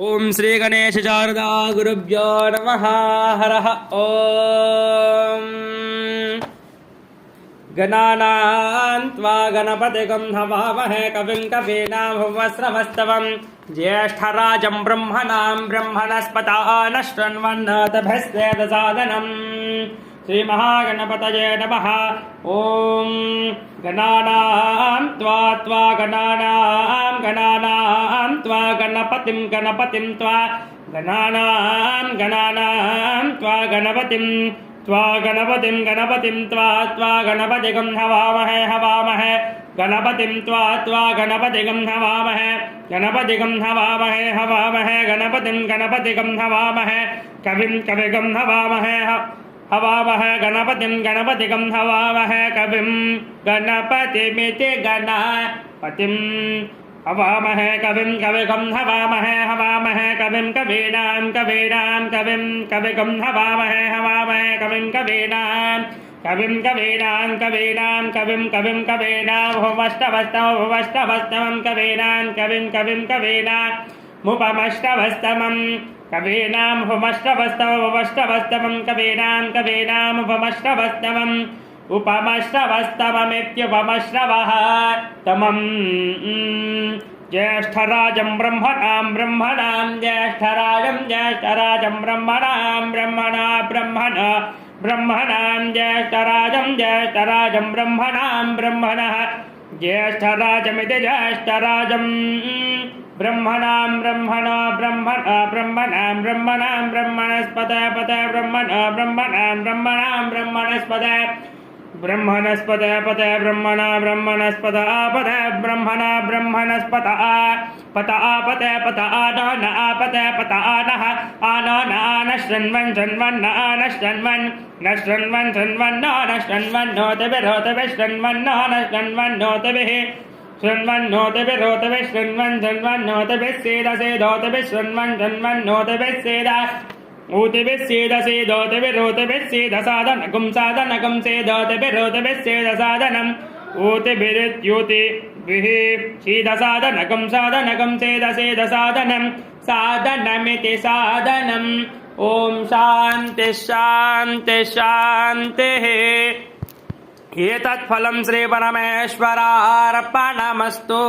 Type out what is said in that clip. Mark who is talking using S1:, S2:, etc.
S1: ओम श्री गणेश शारदा गुरुभ्यो नमः। हरः ओम गणानां त्वा गणपतिगं हवामहे कविं कवीनामुपमश्रवस्तवं ज्येष्ठराजं ब्रह्मणां ब्रह्मणस्पतये नश्वन्वन्नोतभस्तेदसादनम् श्रीमहागणपतये नमः। ओम गणानां त्वा गणानां त्वा गणपतिं त्वा गणानां त्वा गणपतिं त्वा गणपतिगं हवामहे गणपतिं त्वा गणपतिगं हवामहे गणपतिगं हवामहे गणपतिगं हवामहे कविं कविगं हवामहे गणपतिं हवामहे कविं गणपतिमिति गणपतिं हवामहे कविं कविगं हवामहे कविं कवीनां कविगं हवामहे कविं कवीनां कविं कवीनां भुवष्टवस्तमं कवीनां मुपमष्टवस्तमं कवीनां भुवष्टवस्तमं कवीनां उपमष्टवस्तमम् उपमश्रवस्तममित्युपमश्रवः तमं ज्येष्ठराजं ब्रह्मणां ज्येष्ठराजं ब्रह्मणां ज्येष्ठराजं ब्रह्मणः ज्येष्ठराजमिति ज्येष्ठराजं ब्रह्मणां ब्रह्मणस्पते ब्रह्मणस्पते पते ब्रह्मणस्पत आपते ब्रह्मणस्पत आपते पत आनन आपते पत आनः आनन नश्रन्वन्नोतिभिः ऊतिभिस्सेदसेदोतिभिस्सेदसादनकं सेदोतिभिस्सेदसादनम् ऊतिभिरित्यूतिभिः सेदसादनकं सेदसेदसादनं सादनमिति सादनम्। ओम शांति शांति शांतिः। एतत् फलं श्री परमेश्वरार्पणमस्तु।